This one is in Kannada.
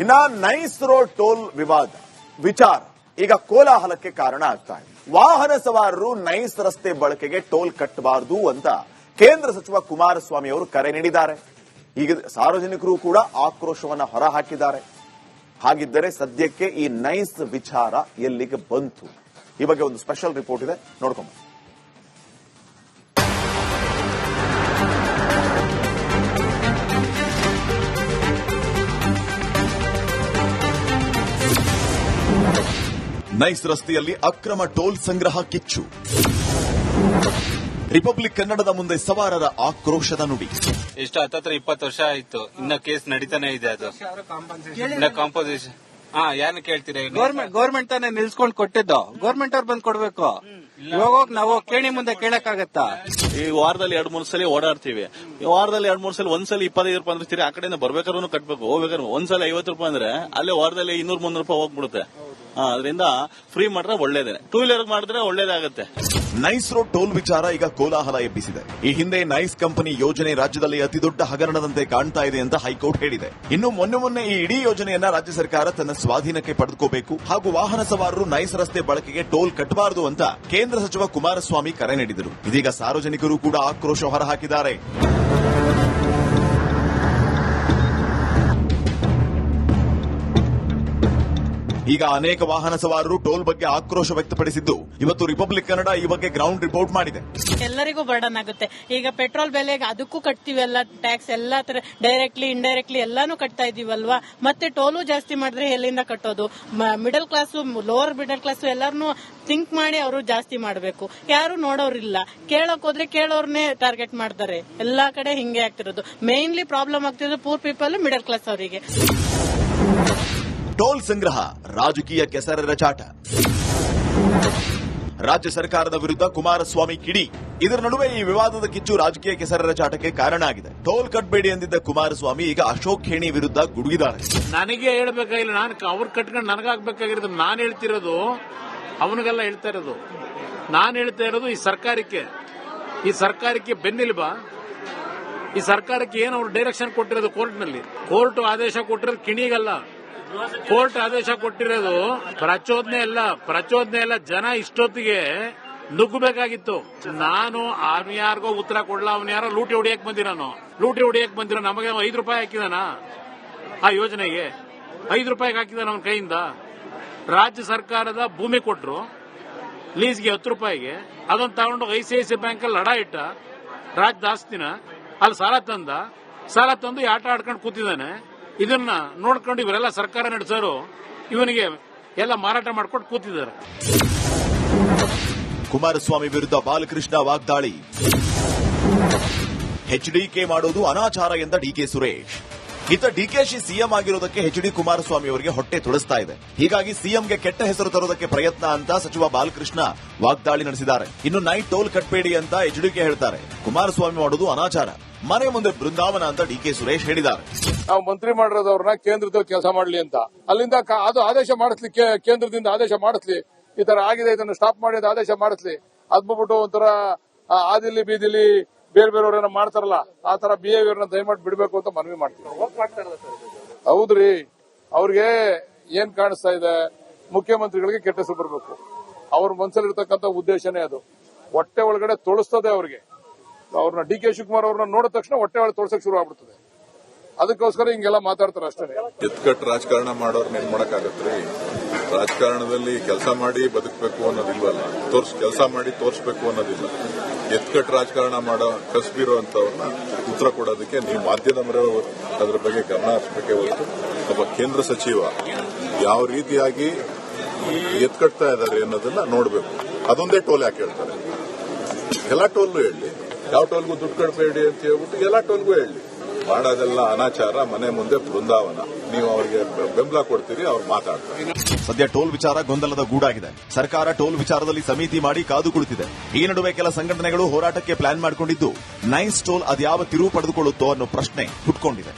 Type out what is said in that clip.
ಇನ್ನ ನೈಸ್ ರೋಡ್ ಟೋಲ್ ವಿಚಾರ ಈಗ ಕೋಲಾಹಲಕ್ಕೆ ಕಾರಣ ಆಗ್ತಾ ಇದೆ. ವಾಹನ ಸವಾರರು ನೈಸ್ ರಸ್ತೆ ಬಳಕೆಗೆ ಟೋಲ್ ಕಟ್ಟಬಾರದು ಅಂತ ಕೇಂದ್ರ ಸಚಿವ ಕುಮಾರಸ್ವಾಮಿ ಅವರು ಕರೆ ನೀಡಿದ್ದಾರೆ. ಈಗ ಸಾರ್ವಜನಿಕರು ಕೂಡ ಆಕ್ರೋಶವನ್ನ ಹೊರಹಾಕಿದ್ದಾರೆ. ಹಾಗಿದ್ದರೆ ಸದ್ಯಕ್ಕೆ ಈ ನೈಸ್ ವಿಚಾರ ಎಲ್ಲಿಗೆ ಬಂತು? ಈ ಬಗ್ಗೆ ಒಂದು ಸ್ಪೆಷಲ್ ರಿಪೋರ್ಟ್ ಇದೆ, ನೋಡ್ಕೊಂಬ. ನೈಸ್ ರಸ್ತೆಯಲ್ಲಿ ಅಕ್ರಮ ಟೋಲ್ ಸಂಗ್ರಹ ಕಿಚ್ಚು. ರಿಪಬ್ಲಿಕ್ ಕನ್ನಡದ ಮುಂದೆ ಸವಾರರ ಆಕ್ರೋಶದ ನುಡಿ. ಎಷ್ಟು 20 ವರ್ಷ ಆಯ್ತು, ಇನ್ನ ಕೇಸ್ ನಡೀತಾನೆ ಇದೆ. ಅದು ಇನ್ನ ಕಾಂಪೋಸಿಷನ್ ಯಾರು ಕೇಳ್ತೀರಾ? ಗೌರ್ಮೆಂಟ್ ತಾನೇ ನಿಲ್ಸ್ಕೊಂಡ್ ಕೊಟ್ಟಿದ್ದು, ಗೌರ್ಮೆಂಟ್ ಅವ್ರು ಬಂದ್ ಕೊಡ್ಬೇಕು. ಇವಾಗ ನಾವು ಕೇಣಿ ಮುಂದೆ ಕೇಳಕ್ಕಾಗತ್ತಾ? ಈ ವಾರದಲ್ಲಿ 2-3 ಸಲ ಓಡಾಡ್ತೀವಿ. ಈ ವಾರದಲ್ಲಿ 2-3 ಸಲ ಒಂದ್ಸಲ 25 ರೂಪಾಯಿ ಅಂದ್ರೆ ಆ ಕಡೆಯಿಂದ ಬರ್ಬೇಕಾದ್ರೂ ಕಟ್ಬೇಕು, ಹೋಗ್ಬೇಕಾದ್ರೆ ಒಂದ್ಸಲ 50 ರೂಪಾಯಿ ಅಂದ್ರೆ ಅಲ್ಲೇ ವಾರದಲ್ಲಿ 200-300 ರೂಪಾಯಿ ಹೋಗ್ಬಿಡುತ್ತೆ. ಅದರಿಂದ ಫ್ರೀ ಮಾಡಿದ್ರೆ ಒಳ್ಳೇದೇ, ಟೂ ವೀಲರ್ ಮಾಡಿದ್ರೆ ಒಳ್ಳೇದಾಗುತ್ತೆ. ನೈಸ್ ರೋಡ್ ಟೋಲ್ ವಿಚಾರ ಈಗ ಕೋಲಾಹಲ ಎಬ್ಬಿಸಿದೆ. ಈ ಹಿಂದೆ ನೈಸ್ ಕಂಪನಿ ಯೋಜನೆ ರಾಜ್ಯದಲ್ಲಿ ಅತಿದೊಡ್ಡ ಹಗರಣದಂತೆ ಕಾಣ್ತಾ ಇದೆ ಅಂತ ಹೈಕೋರ್ಟ್ ಹೇಳಿದೆ. ಇನ್ನು ಮೊನ್ನೆ ಈ ಇಡೀ ಯೋಜನೆಯನ್ನ ರಾಜ್ಯ ಸರ್ಕಾರ ತನ್ನ ಸ್ವಾಧೀನಕ್ಕೆ ಪಡೆದುಕೋಬೇಕು ಹಾಗೂ ವಾಹನ ಸವಾರರು ನೈಸ್ ರಸ್ತೆ ಬಳಕೆಗೆ ಟೋಲ್ ಕಟ್ಟಬಾರದು ಅಂತ ಕೇಂದ್ರ ಸಚಿವ ಕುಮಾರಸ್ವಾಮಿ ಕರೆ ನೀಡಿದರು. ಇದೀಗ ಸಾರ್ವಜನಿಕರು ಕೂಡ ಆಕ್ರೋಶ ಹೊರಹಾಕಿದ್ದಾರೆ. ಈಗ ಅನೇಕ ವಾಹನ ಸವಾರರು ಟೋಲ್ ಬಗ್ಗೆ ಆಕ್ರೋಶ ವ್ಯಕ್ತಪಡಿಸಿದ್ದು, ಇವತ್ತು ರಿಪಬ್ಲಿಕ್ ಕನ್ನಡ ಈ ಬಗ್ಗೆ ಗ್ರೌಂಡ್ ರಿಪೋರ್ಟ್ ಮಾಡಿದೆ. ಎಲ್ಲರಿಗೂ ಬರ್ಡನ್ ಆಗುತ್ತೆ. ಈಗ ಪೆಟ್ರೋಲ್ ಬೆಲೆಗೆ ಅದಕ್ಕೂ ಕಟ್ತೀವಲ್ಲ ಟ್ಯಾಕ್ಸ್, ಎಲ್ಲಾ ತರ ಡೈರೆಕ್ಟ್ಲಿ ಇಂಡೈರೆಕ್ಟ್ಲಿ ಎಲ್ಲಾನು ಕಟ್ತಾ ಇದೀವಲ್ವಾ. ಮತ್ತೆ ಟೋಲು ಜಾಸ್ತಿ ಮಾಡಿದ್ರೆ ಎಲ್ಲಿಂದ ಕಟ್ಟೋದು? Middle class, lower middle class ಎಲ್ಲಾರನು ಥಿಂಕ್ ಮಾಡಿ ಅವರು ಜಾಸ್ತಿ ಮಾಡಬೇಕು. ಯಾರು ನೋಡೋರಿಲ್ಲ. ಕೇಳಕ್ ಹೋದ್ರೆ ಕೇಳೋರ್ನೇ ಟಾರ್ಗೆಟ್ ಮಾಡ್ತಾರೆ. ಎಲ್ಲಾ ಕಡೆ ಹಿಂಗೆ ಆಗ್ತಿರೋದು. ಮೇನ್ಲಿ ಪ್ರಾಬ್ಲಮ್ ಆಗ್ತಿರೋದು ಪೂರ್ ಪೀಪಲ್, ಮಿಡಲ್ ಕ್ಲಾಸ್ ಅವರಿಗೆ. ಟೋಲ್ ಸಂಗ್ರಹ ರಾಜಕೀಯ ಕೆಸರರ ಚಾಟ. ರಾಜ್ಯ ಸರ್ಕಾರದ ವಿರುದ್ಧ ಕುಮಾರಸ್ವಾಮಿ ಕಿಡಿ. ಇದರ ನಡುವೆ ಈ ವಿವಾದದ ಕಿಚ್ಚು ರಾಜಕೀಯ ಕೆಸರರ ಚಾಟಕ್ಕೆ ಕಾರಣ ಆಗಿದೆ. ಟೋಲ್ ಕಟ್ಬೇಡಿ ಎಂದಿದ್ದ ಕುಮಾರಸ್ವಾಮಿ ಈಗ ಅಶೋಕ್ ಖೇಣಿ ವಿರುದ್ಧ ಗುಡುಗಿದ್ದಾರೆ. ನನಗೆ ಹೇಳ್ಬೇಕಾಗಿಲ್ಲ, ನಾನು ಅವ್ರು ಕಟ್ಕೊಂಡು ನನಗಾಗಬೇಕಾಗಿರೋದು. ನಾನು ಹೇಳ್ತಿರೋದು ಅವನಿಗೆಲ್ಲ ಹೇಳ್ತಾ ಇರೋದು. ನಾನು ಹೇಳ್ತಾ ಇರೋದು ಈ ಸರ್ಕಾರಕ್ಕೆ ಬೆನ್ನೆಲುಬಾ. ಈ ಸರ್ಕಾರಕ್ಕೆ ಏನು ಅವ್ರು ಡೈರೆಕ್ಷನ್ ಕೊಟ್ಟಿರೋದು ಕೋರ್ಟ್ನಲ್ಲಿ. ಕೋರ್ಟ್ ಆದೇಶ ಕೊಟ್ಟಿರೋದು ಕಿಣಿಗಲ್ಲ, ಕೋರ್ಟ್ ಆದೇಶ ಕೊಟ್ಟಿರೋದು ಪ್ರಚೋದನೆ ಅಲ್ಲ. ಜನ ಇಷ್ಟೊತ್ತಿಗೆ ನುಗ್ಗಬೇಕಾಗಿತ್ತು. ನಾನು ಯಾರಿಗೋ ಉತ್ತರ ಕೊಡ್ಲ, ಅವನು ಯಾರೋ ಲೂಟಿ ಹೊಡಿಯಕ್ ಬಂದಿರೋ ನಮಗೆ 5 ರೂಪಾಯಿ ಹಾಕಿದಾನ ಆ ಯೋಜನೆಗೆ? 5 ರೂಪಾಯಿಗೆ ಹಾಕಿದಾನ ಅವನ ಕೈಯಿಂದ. ರಾಜ್ಯ ಸರ್ಕಾರದ ಭೂಮಿ ಕೊಟ್ಟರು ಲೀಸ್ಗೆ 10 ರೂಪಾಯಿಗೆ. ಅದನ್ನು ತಗೊಂಡು ICICI ಬ್ಯಾಂಕ್ ಅಲ್ಲಿ ಲಡ ಇಟ್ಟ ರಾಜ್ಯದ ಆಸ್ತಿನ. ಅಲ್ಲಿ ಸಾಲ ತಂದು ಈ ಆಟ ಆಡ್ಕೊಂಡು ಕೂತಿದ್ದಾನೆ. ಇದನ್ನ ನೋಡ್ಕೊಂಡು ಇವರೆಲ್ಲ ಸರ್ಕಾರ ನಡೆಸೋರು ಇವನಿಗೆ ಎಲ್ಲ ಮಾರಾಟ ಮಾಡ್ಕೊಂಡು ಕೂತಿದ್ದಾರೆ. ಕುಮಾರಸ್ವಾಮಿ ವಿರುದ್ಧ ಬಾಲಕೃಷ್ಣ ವಾಗ್ದಾಳಿ. HDK ಮಾಡೋದು ಅನಾಚಾರ ಎಂದ DK ಸುರೇಶ್. ಇತ್ತ DKಶಿ ಸಿಎಂ ಆಗಿರೋದಕ್ಕೆ HD ಕುಮಾರಸ್ವಾಮಿ ಅವರಿಗೆ ಹೊಟ್ಟೆ ತುಳಿಸ್ತಾ ಇದೆ. ಹೀಗಾಗಿ ಸಿಎಂಗೆ ಕೆಟ್ಟ ಹೆಸರು ತರೋದಕ್ಕೆ ಪ್ರಯತ್ನ ಅಂತ ಸಚಿವ ಬಾಲಕೃಷ್ಣ ವಾಗ್ದಾಳಿ ನಡೆಸಿದ್ದಾರೆ. ಇನ್ನು ನೈಟ್ ಟೋಲ್ ಕಟ್ಬೇಡಿ ಅಂತ HDK ಹೇಳ್ತಾರೆ. ಕುಮಾರಸ್ವಾಮಿ ಮಾಡೋದು ಅನಾಚಾರ, ಮನೆ ಮುಂದೆ ಬೃಂದಾವನ ಅಂತ DK ಸುರೇಶ್ ಹೇಳಿದ್ದಾರೆ. ನಾವು ಮಂತ್ರಿ ಮಾಡಿರೋದವ್ರನ್ನ ಕೇಂದ್ರದಲ್ಲಿ ಕೆಲಸ ಮಾಡಲಿ ಅಂತ ಅಲ್ಲಿಂದ ಅದು ಆದೇಶ ಮಾಡಿಸ್ಲಿ, ಕೇಂದ್ರದಿಂದ ಆದೇಶ ಮಾಡಿಸ್ಲಿ. ಈ ತರ ಆಗಿದೆ, ಇದನ್ನು ಸ್ಟಾಪ್ ಮಾಡಿ ಆದೇಶ ಮಾಡಿಸ್ಲಿ. ಅದ್ಬಿಟ್ಟು ಒಂಥರ ಆದಿಲ್ಲಿ ಬೀದಿಲಿ ಬೇರೆಯವ್ರನ್ನ ಮಾಡ್ತಾರಲ್ಲ, ಆ ತರ ಬಿಹೇವಿಯರ್ ದಯಮಾಡಿ ಬಿಡಬೇಕು ಅಂತ ಮನವಿ ಮಾಡ್ತೀವಿ. ಹೌದ್ರಿ, ಅವ್ರಿಗೆ ಏನ್ ಕಾಣಿಸ್ತಾ ಇದೆ? ಮುಖ್ಯಮಂತ್ರಿಗಳಿಗೆ ಕೆಟ್ಟ ಹೆಸರು ಬರಬೇಕು. ಅವ್ರ ಮನಸ್ಸಲ್ಲಿರ್ತಕ್ಕಂಥ ಉದ್ದೇಶನೇ ಅದು. ಹೊಟ್ಟೆ ಒಳಗಡೆ ತೊಳಸ್ತದೆ ಅವ್ರಿಗೆ. ಅವ್ರನ್ನ DK ಶಿವಕುಮಾರ್ ಅವ್ರನ್ನ ನೋಡಿದ ತಕ್ಷಣ ಹೊಟ್ಟೆ ಒಳಗೆ ತೊಳಸಕ್ ಶುರು ಆಗ್ಬಿಡ್ತದೆ. ಅದಕ್ಕೋಸ್ಕರ ಹಿಂಗೆಲ್ಲ ಮಾತಾಡ್ತಾರೆ ಅಷ್ಟೇ. ಎತ್ಕಟ್ಟು ರಾಜಕಾರಣ ಮಾಡೋರ್ನ ಏನ್ ಮಾಡಕ್ಕಾಗತ್ರಿ? ರಾಜಕಾರಣದಲ್ಲಿ ಕೆಲಸ ಮಾಡಿ ಬದುಕಬೇಕು ಅನ್ನೋದಿಲ್ವಲ್ಲ, ಕೆಲಸ ಮಾಡಿ ತೋರಿಸಬೇಕು ಅನ್ನೋದಿಲ್ಲ. ಎತ್ಕಟ್ಟು ರಾಜಕಾರಣ ಮಾಡೋ ಕಸಬಿರೋ ಅಂತವ್ರನ್ನ ಉತ್ತರ ಕೊಡೋದಕ್ಕೆ ನೀವು ಮಾಧ್ಯಮದವರು ಅದ್ರ ಬಗ್ಗೆ ಗಮನ ಹರಿಸಬೇಕೇ ಹೊರತು ಒಬ್ಬ ಕೇಂದ್ರ ಸಚಿವ ಯಾವ ರೀತಿಯಾಗಿ ಎತ್ಕಟ್ತಾ ಇದ್ದಾರೆ ಅನ್ನೋದನ್ನ ನೋಡಬೇಕು. ಅದೊಂದೇ ಟೋಲ್ ಯಾಕೆ ಹೇಳ್ತಾರೆ? ಎಲ್ಲಾ ಟೋಲ್ಗೂ ಹೇಳಿ, ಯಾವ ಟೋಲ್ಗೂ ದುಡ್ಡು ಕಟ್ಟಬೇಡಿ ಅಂತ ಹೇಳ್ಬಿಟ್ಟು ಎಲ್ಲಾ ಟೋಲ್ಗೂ ಹೇಳಿ. ಮಾಡೋದೆಲ್ಲ ಅನಾಚಾರ, ಮನೆ ಮುಂದೆ ಬೃಂದಾವನ. ನೀವು ಅವರಿಗೆ ಬೆಂಬಲ ಕೊಡ್ತೀರಿ, ಅವ್ರು ಮಾತಾಡ್ತಾರೆ. ಸದ್ಯ ಟೋಲ್ ವಿಚಾರ ಗೊಂದಲದ ಗೂಡಾಗಿದೆ. ಸರ್ಕಾರ ಟೋಲ್ ವಿಚಾರದಲ್ಲಿ ಸಮಿತಿ ಮಾಡಿ ಕಾದು ಕುಳಿತಿದೆ. ಈ ನಡುವೆ ಕೆಲ ಸಂಘಟನೆಗಳು ಹೋರಾಟಕ್ಕೆ ಪ್ಲಾನ್ ಮಾಡಿಕೊಂಡಿದ್ದು, ನೈಸ್ ಟೋಲ್ ಅದ್ಯಾವ ತಿರುವು ಪಡೆದುಕೊಳ್ಳುತ್ತೋ ಅನ್ನೋ ಪ್ರಶ್ನೆ ಹುಟ್ಕೊಂಡಿದೆ.